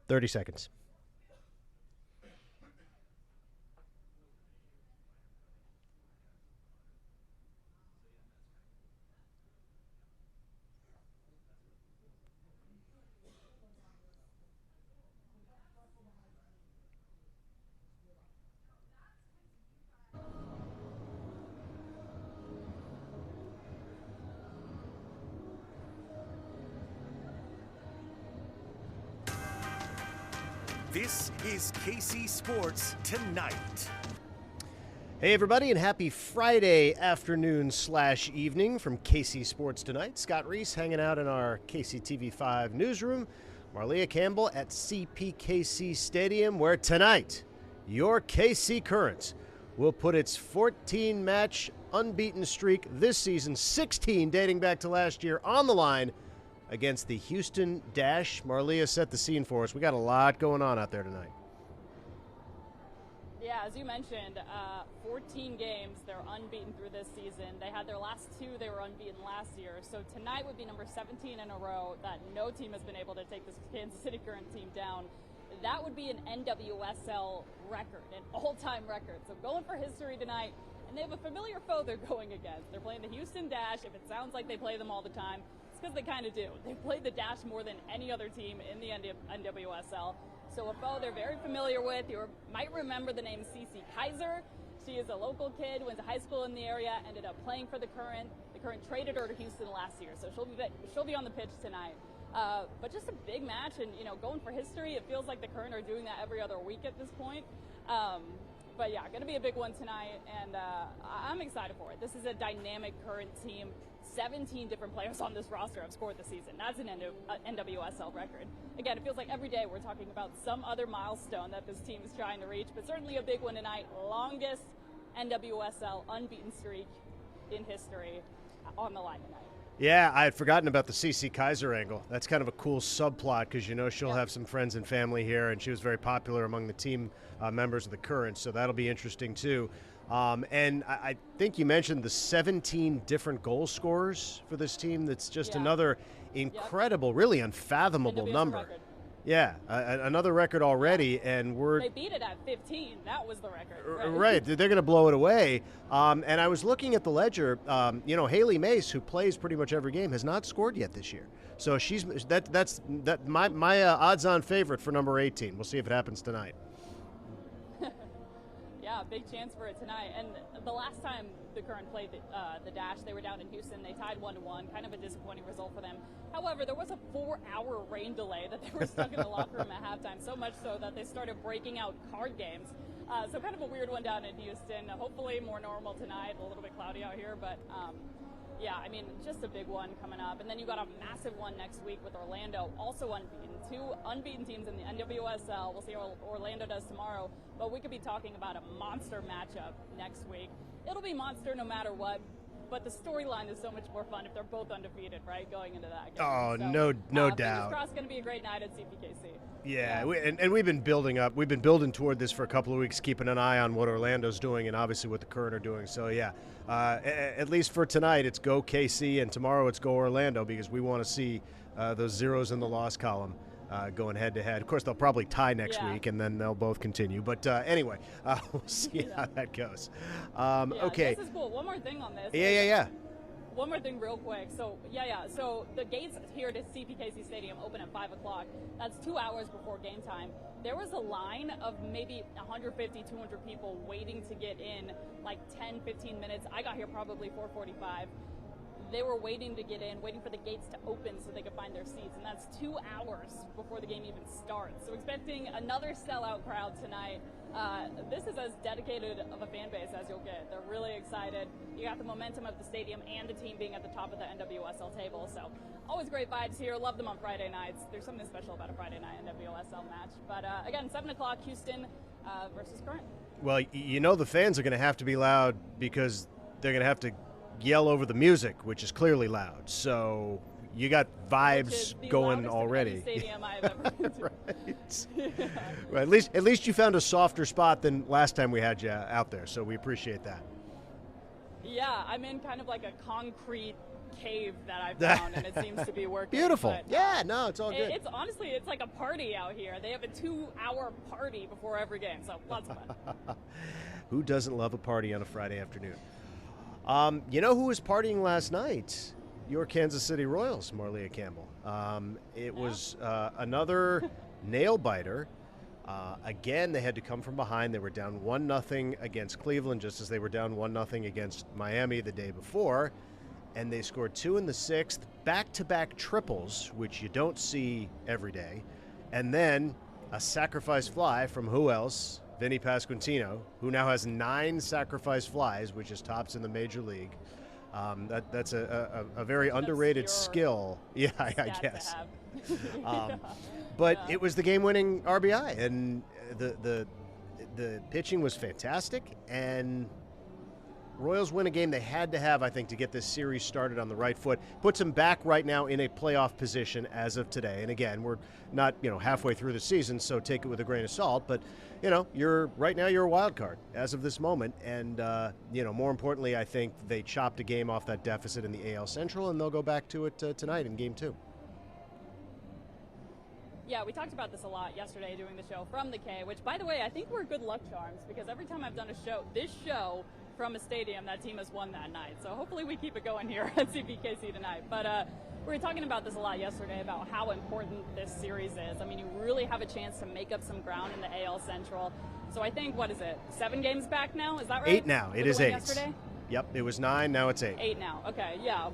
30 seconds. This is KC Sports Tonight. Hey, everybody, and happy Friday afternoon/evening from KC Sports Tonight. Scott Reiss hanging out in our KCTV5 newsroom. Marleah Campbell at CPKC Stadium, where tonight your KC Currents will put its 14-match unbeaten streak this season, 16 dating back to last year, on the line against the Houston Dash. Marleah set the scene for us. We got a lot going on out there tonight. Yeah, as you mentioned, 14 games, they're unbeaten through this season. They had their last two, they were unbeaten last year. So tonight would be number 17 in a row that no team has been able to take this Kansas City Current team down. That would be an NWSL record, an all-time record. So going for history tonight, and they have a familiar foe they're going against. They're playing the Houston Dash. If it sounds like they play them all the time, it's because they kind of do. They've played the Dash more than any other team in the NWSL. So a foe they're very familiar with. You might remember the name Cece Kaiser. She is a local kid, went to high school in the area, ended up playing for the Current. The Current traded her to Houston last year, so she'll be on the pitch tonight. But just a big match, and going for history. It feels like the Current are doing that every other week at this point. But yeah, going to be a big one tonight, and I'm excited for it. This is a dynamic Current team. 17 different players on this roster have scored this season. That's an NWSL record. Again, it feels like every day we're talking about some other milestone that this team is trying to reach, but certainly a big one tonight. Longest NWSL unbeaten streak in history on the line tonight. Yeah, I had forgotten about the CC Kaiser angle. That's kind of a cool subplot because she'll have some friends and family here, and she was very popular among the team members of the Current, so that'll be interesting too. And I think you mentioned the 17 different goal scorers for this team. That's just another incredible, really unfathomable number. Record. Yeah, another record already, and They beat it at 15. That was the record. Right. They're going to blow it away. And I was looking at the ledger. Haley Mace, who plays pretty much every game, has not scored yet this year. So that's my odds-on favorite for number 18. We'll see if it happens tonight. Yeah, big chance for it tonight. And the last time the Current played the Dash, they were down in Houston. They tied 1-1, kind of a disappointing result for them. However, there was a 4-hour rain delay that they were stuck in the locker room at halftime, so much so that they started breaking out card games. So kind of a weird one down in Houston. Hopefully more normal tonight. A little bit cloudy out here, but yeah, I mean, just a big one coming up. And then you got a massive one next week with Orlando, also unbeaten. Two unbeaten teams in the NWSL. We'll see how Orlando does tomorrow. But we could be talking about a monster matchup next week. It'll be monster no matter what. But the storyline is so much more fun if they're both undefeated, right, going into that game. Oh, so, no doubt. Fingers crossed, going to be a great night at CPKC. Yeah, and we've been building up. We've been building toward this for a couple of weeks, keeping an eye on what Orlando's doing and obviously what the Current are doing. So, yeah, at least for tonight, it's go KC, and tomorrow it's go Orlando because we want to see those zeros in the loss column going head-to-head. Of course, they'll probably tie next week, and then they'll both continue. But anyway, we'll see how that goes. Okay. This is cool. One more thing on this. Yeah. One more thing real quick. So, so the gates here to CPKC Stadium open at 5 o'clock. That's 2 hours before game time. There was a line of maybe 150, 200 people waiting to get in, like 10, 15 minutes. I got here probably 4:45. They were waiting to get in, waiting for the gates to open so they could find their seats, and that's 2 hours before the game even starts. So expecting another sellout crowd tonight. This is as dedicated of a fan base as you'll get. They're really excited. You got the momentum of the stadium and the team being at the top of the NWSL table. So always great vibes here. Love them on Friday nights. There's something special about a Friday night NWSL match. But again, 7 o'clock, Houston versus Current. Well, the fans are going to have to be loud because they're going to have to yell over the music, which is clearly loud. So you got vibes going already. Stadium I've ever been to. Right. Well, at least you found a softer spot than last time we had you out there. So we appreciate that. Yeah, I'm in kind of like a concrete cave that I found, and it seems to be working. Beautiful. But, yeah, no, it's all good. It's honestly, it's like a party out here. They have a 2-hour party before every game, so lots of fun. Who doesn't love a party on a Friday afternoon? You know who was partying last night? Your Kansas City Royals, Marleah Campbell. It was another nail-biter. Again, they had to come from behind. They were down 1-0 against Cleveland, just as they were down 1-0 against Miami the day before. And they scored 2 in the 6th, back-to-back triples, which you don't see every day. And then a sacrifice fly from who else? Vinny Pasquantino, who now has 9 sacrifice flies, which is tops in the Major League. That's a very underrated skill. Yeah, I guess. But it was the game-winning RBI, and the pitching was fantastic. And Royals win a game they had to have, I think, to get this series started on the right foot. Puts them back right now in a playoff position as of today. And again, we're not halfway through the season, so take it with a grain of salt. But you're right now you're a wild card as of this moment. And more importantly, I think they chopped a game off that deficit in the AL Central, and they'll go back to it tonight in Game 2. Yeah, we talked about this a lot yesterday doing the show from the K, which, by the way, I think were good luck charms, because every time I've done this show from a stadium, that team has won that night. So hopefully we keep it going here at CBKC tonight. But we were talking about this a lot yesterday about how important this series is. I mean, you really have a chance to make up some ground in the AL Central. So I think, 7 games back now? Is that right? 8 now. It is 8. Yesterday? Yep, it was 9, now it's 8. 8 now. Okay, yeah.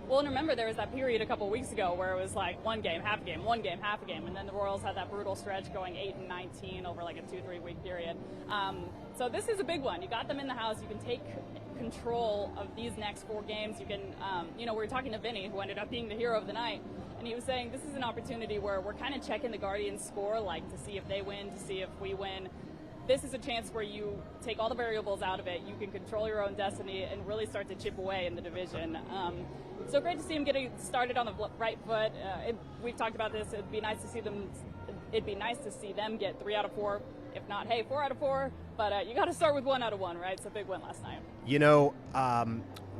Well, and remember, there was that period a couple weeks ago where it was like 1 game, half a game, 1 game, half a game, and then the Royals had that brutal stretch going 8-19 over like a 2-3 week period. So this is a big one. You got them in the house. You can take control of these next 4 games. You can, we were talking to Vinny, who ended up being the hero of the night, and he was saying this is an opportunity where we're kind of checking the Guardians' score, like to see if they win, to see if we win. This is a chance where you take all the variables out of it. You can control your own destiny and really start to chip away in the division. So great to see him getting started on the right foot. We've talked about this. It'd be nice to see them get 3 out of 4, if not, 4 out of 4. But you got to start with 1 out of 1, right? It's a big win last night.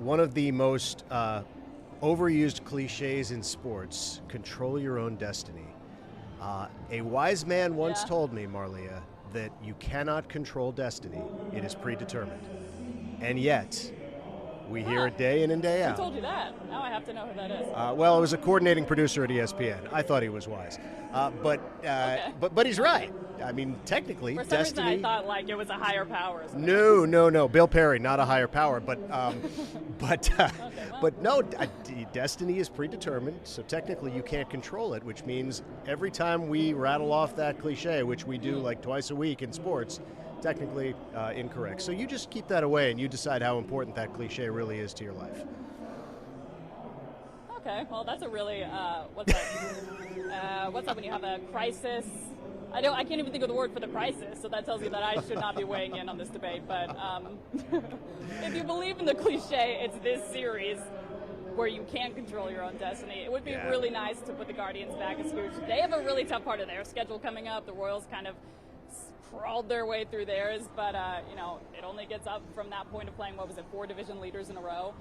One of the most overused cliches in sports: control your own destiny. A wise man once told me, Marleah, that you cannot control destiny. It is predetermined. And yet, we hear it day in and day out. Who told you that? Now I have to know who that is. Well, it was a coordinating producer at ESPN. I thought he was wise. But he's right. I mean, technically, for some destiny. reason I thought it was a higher power. No. Bill Perry, not a higher power, but destiny is predetermined. So technically, you can't control it, which means every time we rattle off that cliche, which we do like twice a week in sports, technically incorrect. So you just keep that away, and you decide how important that cliche really is to your life. Okay, well, that's a really what's that? What's up when you have a crisis? I can't even think of the word for the crisis, so that tells you that I should not be weighing in on this debate. But if you believe in the cliche, it's this series where you can't control your own destiny. It would be really nice to put the Guardians back a scooch. They have a really tough part of their schedule coming up. The Royals kind of crawled their way through theirs, but it only gets up from that point of playing 4 division leaders in a row.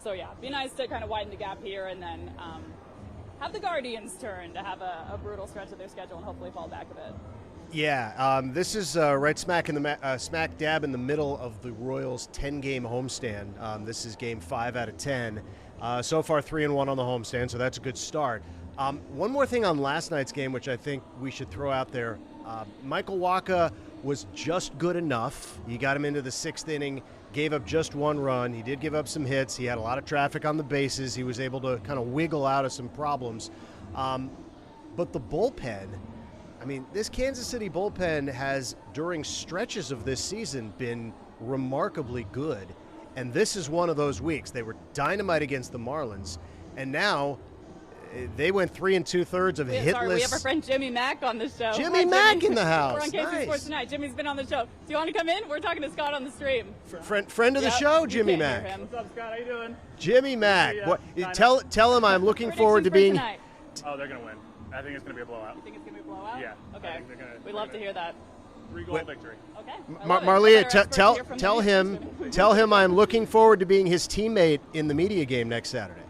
So yeah, be nice to kind of widen the gap here, and then have the Guardians' turn to have a brutal stretch of their schedule and hopefully fall back a bit. Yeah, this is right smack dab in the middle of the Royals' 10-game homestand. This is game 5 out of 10. So far 3-1 on the homestand, so that's a good start. One more thing on last night's game, which I think we should throw out there. Michael Wacha was just good enough. He got him into the 6th inning, gave up just 1 run. He did give up some hits. He had a lot of traffic on the bases. He was able to kind of wiggle out of some problems. But the bullpen, I mean, this Kansas City bullpen has, during stretches of this season, been remarkably good. And this is one of those weeks. They were dynamite against the Marlins. And now they went 3 2/3 of hitless. Sorry, we have our friend Jimmy Mack on the show. Jimmy Mack in the house. We're on KC Sports Tonight. Jimmy's been on the show. Do you want to come in? We're talking to Scott on the stream. Friend of the show, Jimmy Mack. What's up, Scott? How you doing? Jimmy Mack. Tell him I'm looking forward to being. Oh, they're gonna win. I think it's gonna be a blowout. You think it's gonna be a blowout? Yeah. Okay. We'd love to hear that. 3-goal victory. Okay. Marleah, tell him I'm looking forward to being his teammate in the media game next Saturday.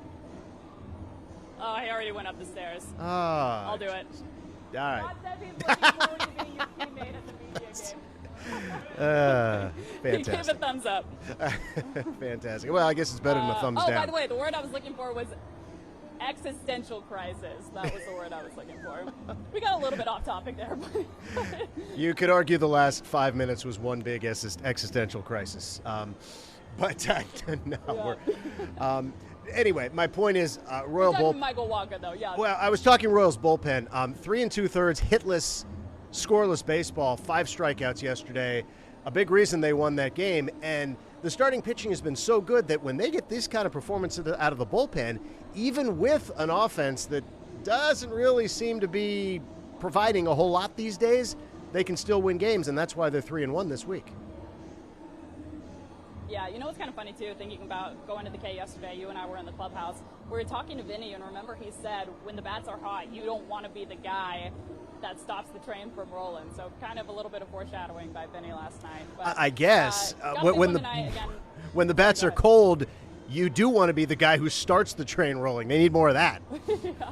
Oh, he already went up the stairs. Ah, I'll do it. All right. Todd said he's looking forward to being your teammate at the media game. He gave a Fantastic. thumbs up. Fantastic. Well, I guess it's better than a thumbs down. By the way, the word I was looking for was existential crisis. That was the word I was looking for. We got a little bit off topic there. But You could argue the last 5 minutes was one big existential crisis. Anyway, my point is Royal bullpen. Michael Walker, though, yeah. Well, I was talking Royals bullpen. 3 2/3 hitless, scoreless baseball. 5 strikeouts yesterday. A big reason they won that game. And the starting pitching has been so good that when they get this kind of performance out of the bullpen, even with an offense that doesn't really seem to be providing a whole lot these days, they can still win games, and that's why they're 3-1 this week. Yeah, you know what's kind of funny, too, thinking about going to the K yesterday, you and I were in the clubhouse. We were talking to Vinny, and remember he said, when the bats are hot, you don't want to be the guy that stops the train from rolling. So kind of a little bit of foreshadowing by Vinny last night. But, I guess when the bats are cold, you do want to be the guy who starts the train rolling. They need more of that. Yeah.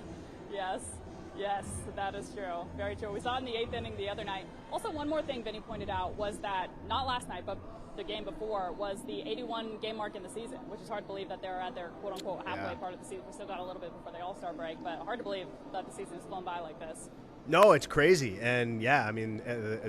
Yes, that is true. Very true. We saw it in the 8th inning the other night. Also, one more thing Vinny pointed out was that, not last night, but the game before, was the 81 game mark in the season, which is hard to believe that they're at their quote-unquote halfway part of the season. We still got a little bit before the All-Star break, but hard to believe that the season has flown by like this. No, it's crazy. And, yeah, I mean,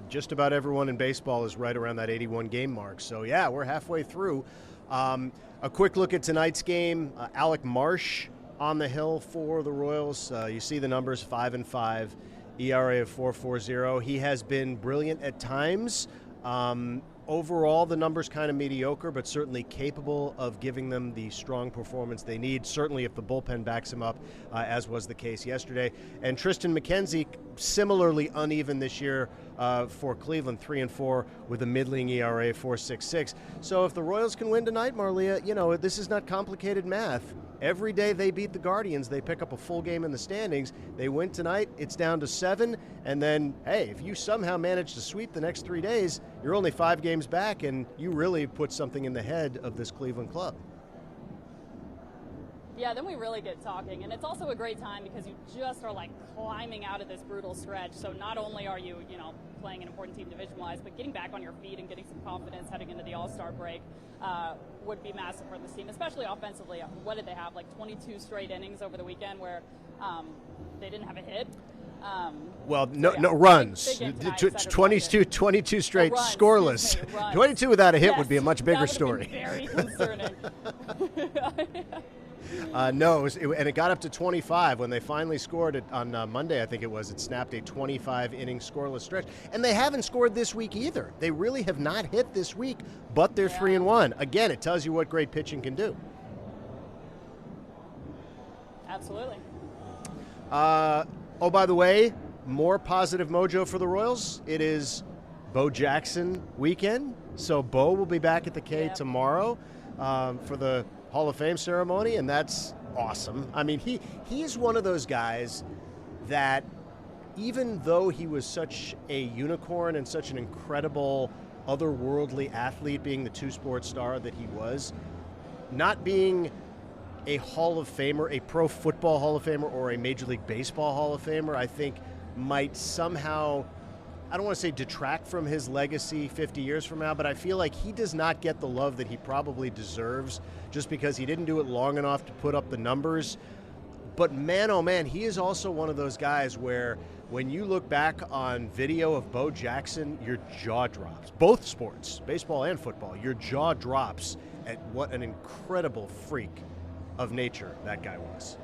just about everyone in baseball is right around that 81 game mark. So, yeah, we're halfway through. A quick look at tonight's game. Alec Marsh on the hill for the Royals. You see the numbers, 5-5, ERA of 4.40. He has been brilliant at times. Overall, the numbers kind of mediocre, but certainly capable of giving them the strong performance they need, certainly if the bullpen backs him up, as was the case yesterday. And Tristan McKenzie, similarly uneven this year for Cleveland, 3-4 with a middling ERA, 4.66. So if the Royals can win tonight, Marleah, you know, this is not complicated math. Every day they beat the Guardians, they pick up a full game in the standings. They win tonight, it's down to 7. And then, hey, if you somehow manage to sweep the next 3 days, you're only 5 games back, and you really put something in the head of this Cleveland club. Yeah, then we really get talking. And it's also a great time because you just are, like, climbing out of this brutal stretch. So not only are you, playing an important team division-wise, but getting back on your feet and getting some confidence heading into the All-Star break would be massive for this team, especially offensively. What did they have, like 22 straight innings over the weekend where they didn't have a hit? No runs. Big 22 straight runs, scoreless. runs. 22 without a hit Yes, would be a much bigger that story. Very concerning. And it got up to 25 when they finally scored it on Monday, I think it was. It snapped a 25-inning scoreless stretch. And they haven't scored this week either. They really have not hit this week, but they're 3-1. Again, it tells you what great pitching can do. Absolutely. By the way, more positive mojo for the Royals. It is Bo Jackson weekend, so Bo will be back at the K tomorrow for the Hall of Fame ceremony, and that's awesome. I mean, he is one of those guys that, even though he was such a unicorn and such an incredible otherworldly athlete, being the two-sport star that he was, not being a Hall of Famer, a Pro Football Hall of Famer, or a Major League Baseball Hall of Famer, I think might somehow, I don't want to say detract from his legacy 50 years from now, but I feel like he does not get the love that he probably deserves just because he didn't do it long enough to put up the numbers. But man, oh man, he is also one of those guys where when you look back on video of Bo Jackson, your jaw drops. Both sports, baseball and football, your jaw drops at what an incredible freak of nature that guy was.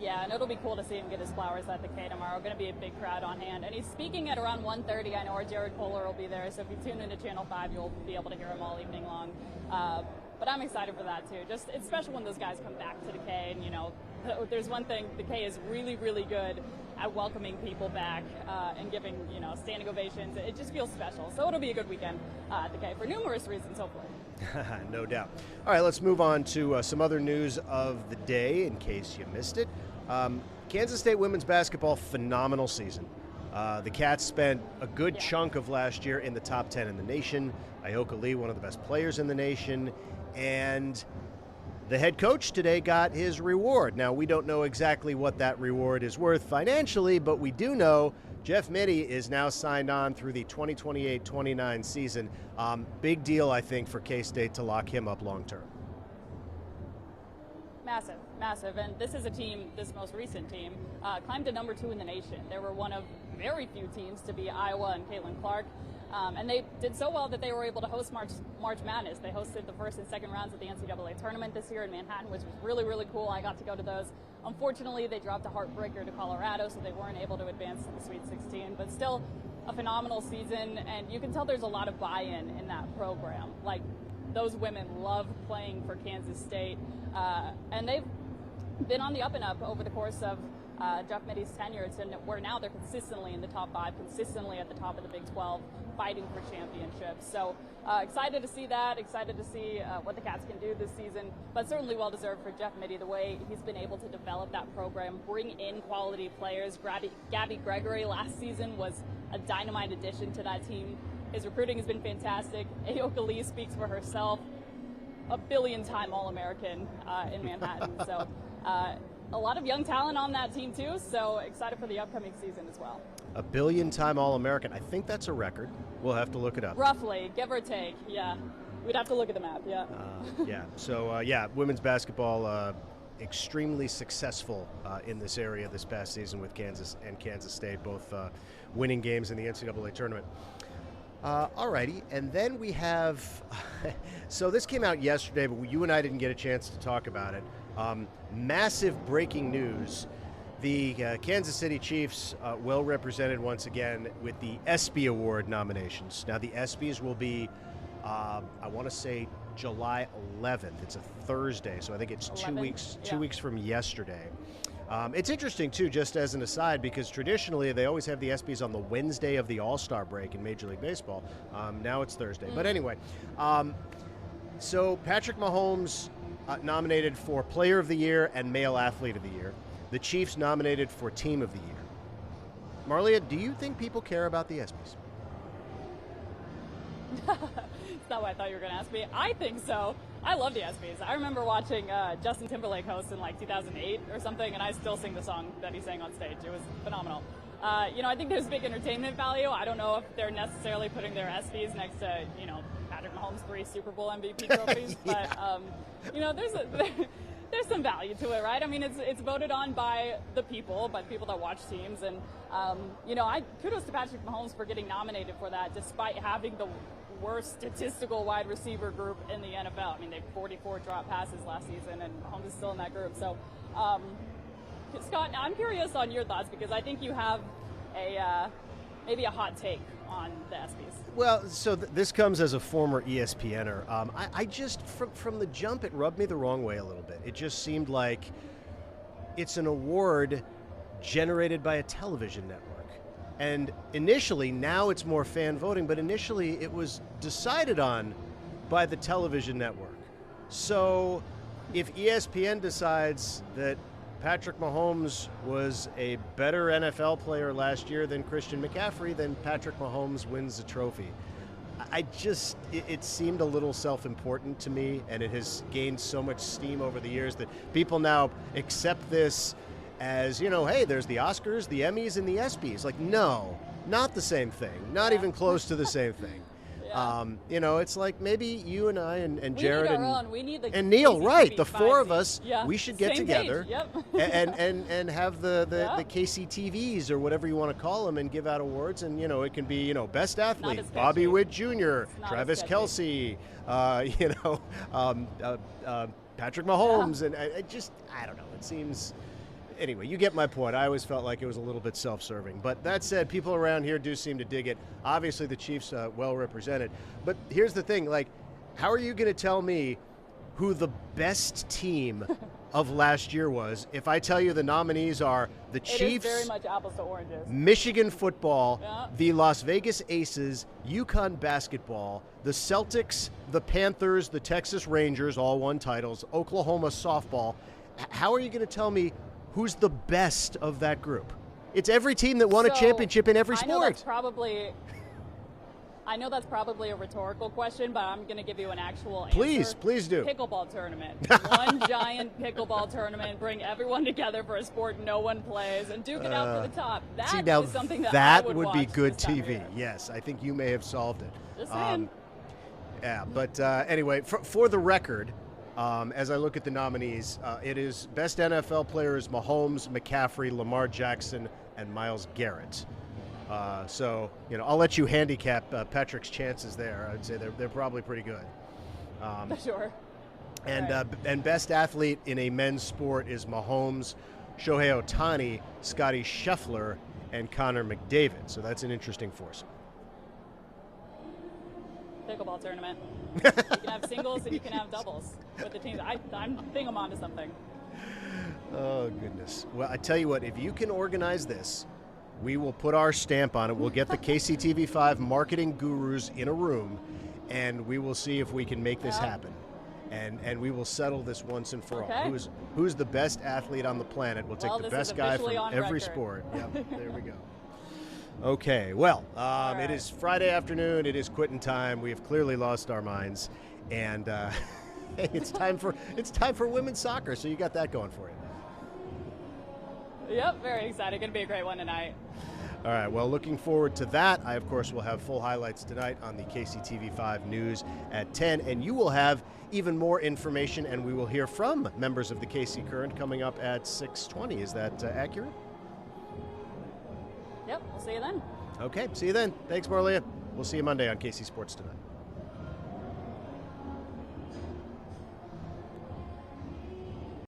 Yeah, and it'll be cool to see him get his flowers at the K tomorrow. Going to be a big crowd on hand. And he's speaking at around 1:30. I know our Jared Kohler will be there, so if you tune into Channel 5, you'll be able to hear him all evening long. But I'm excited for that, too. Just it's special when those guys come back to the K. And, there's one thing, the K is really, really good at welcoming people back and giving, standing ovations. It just feels special. So it'll be a good weekend at the K for numerous reasons, hopefully. No doubt. All right, let's move on to some other news of the day in case you missed it. Kansas State women's basketball, phenomenal season. The Cats spent a good chunk of last year in the top 10 in the nation. Ioka Lee, one of the best players in the nation. And the head coach today got his reward. Now, we don't know exactly what that reward is worth financially, but we do know Jeff Mittie is now signed on through the 2028-29 season. Big deal, I think, for K-State to lock him up long term. Massive, massive. And this is a team, this most recent team, climbed to number 2 in the nation. They were one of very few teams to beat Iowa and Caitlin Clark. And they did so well that they were able to host March Madness. They hosted the first and second rounds of the NCAA tournament this year in Manhattan, which was really, really cool. I got to go to those. Unfortunately, they dropped a heartbreaker to Colorado, so they weren't able to advance to the Sweet 16. But still, a phenomenal season, and you can tell there's a lot of buy-in in that program. Like, those women love playing for Kansas State, and they've been on the up and up over the course of Jeff Mittie's tenure, where now they're consistently in the top 5, consistently at the top of the Big 12, fighting for championships. So excited to see that, excited to see what the Cats can do this season, but certainly well-deserved for Jeff Mittie, the way he's been able to develop that program, bring in quality players. Gabby Gregory last season was a dynamite addition to that team. His recruiting has been fantastic. Ioka Lee speaks for herself, a billion-time All-American in Manhattan. So a lot of young talent on that team too, so excited for the upcoming season as well. A billion-time All-American. I think that's a record. We'll have to look it up. Roughly, give or take, yeah. We'd have to look at the map, yeah. So women's basketball extremely successful in this area this past season with Kansas and Kansas State, both winning games in the NCAA tournament. Alrighty, and then we have, so this came out yesterday, but you and I didn't get a chance to talk about it. Massive breaking news. The Kansas City Chiefs well represented once again with the ESPY Award nominations. Now the ESPYs will be, I want to say July 11th. It's a Thursday, so I think it's 2 weeks. 2 weeks from yesterday. It's interesting, too, just as an aside, because traditionally they always have the ESPYs on the Wednesday of the All-Star break in Major League Baseball. Now it's Thursday. But anyway, so Patrick Mahomes nominated for Player of the Year and Male Athlete of the Year. The Chiefs nominated for Team of the Year. Marleah, do you think people care about the ESPYs? It's not what I thought you were going to ask me. I think so. I love the ESPYs. I remember watching Justin Timberlake host in like 2008 or something, and I still sing the song that he sang on stage. It was phenomenal. I think there's big entertainment value. I don't know if they're necessarily putting their ESPYs next to, Patrick Mahomes' 3 Super Bowl MVP trophies, but, there's some value to it, right? I mean, it's voted on by the people that watch teams, and kudos to Patrick Mahomes for getting nominated for that, despite having the worst statistical wide receiver group in the NFL. I mean, they had 44 drop passes last season, and Mahomes is still in that group. So, Scott, I'm curious on your thoughts, because I think you have maybe a hot take on the ESPYs. Well, so this comes as a former ESPNer. I just, from the jump, it rubbed me the wrong way a little bit. It just seemed like it's an award generated by a television network. And initially, now it's more fan voting, but initially it was decided on by the television network. So if ESPN decides that Patrick Mahomes was a better NFL player last year than Christian McCaffrey, then Patrick Mahomes wins the trophy. It seemed a little self-important to me, and it has gained so much steam over the years that people now accept this as, hey, there's the Oscars, the Emmys, and the ESPYs. Like, no, not the same thing. Not even close to the same thing. It's like maybe you and I and Jared and Neil, right? The four of us, we should get together and have the KCTVs or whatever you want to call them and give out awards. And it can be Best Athlete, Bobby Witt Jr., Travis Kelce, Patrick Mahomes, and I don't know. It seems. Anyway, you get my point. I always felt like it was a little bit self-serving. But that said, people around here do seem to dig it. Obviously, the Chiefs well represented. But here's the thing, how are you going to tell me who the best team of last year was if I tell you the nominees are the Chiefs, it is very much apples to oranges. Michigan football, the Las Vegas Aces, UConn basketball, the Celtics, the Panthers, the Texas Rangers, all won titles, Oklahoma softball. How are you going to tell me who's the best of that group? It's every team that won a championship in every sport. I know that's probably a rhetorical question, but I'm going to give you an actual answer. Please do. Pickleball tournament. One giant pickleball tournament. Bring everyone together for a sport no one plays and duke it out for the top. That is something that I would be good watch TV. Yes, I think you may have solved it. Just saying. Yeah, but anyway, for the record, as I look at the nominees, it is best NFL players: Mahomes, McCaffrey, Lamar Jackson, and Myles Garrett. So, I'll let you handicap Patrick's chances there. I'd say they're probably pretty good. Sure. And best athlete in a men's sport is Mahomes, Shohei Ohtani, Scotty Scheffler, and Connor McDavid. So that's an interesting foursome. Pickleball tournament. You can have singles and you can have doubles with the teams. I think I'm onto something. Oh, goodness. Well, I tell you what, if you can organize this, we will put our stamp on it. We'll get the KCTV5 marketing gurus in a room, and we will see if we can make this happen. And we will settle this once and for all. Who's the best athlete on the planet? We'll take the best guy from every sport. Yep, there we go. Okay, well, it is Friday afternoon. It is quitting time. We have clearly lost our minds, and it's time for women's soccer. So you got that going for you. Yep, very excited. Going to be a great one tonight. All right, well, looking forward to that. I, of course, will have full highlights tonight on the KCTV5 News at 10, and you will have even more information, and we will hear from members of the KC Current coming up at 6:20. Is that accurate? Yep, we'll see you then. Okay, see you then. Thanks, Marleah. We'll see you Monday on KC Sports Tonight.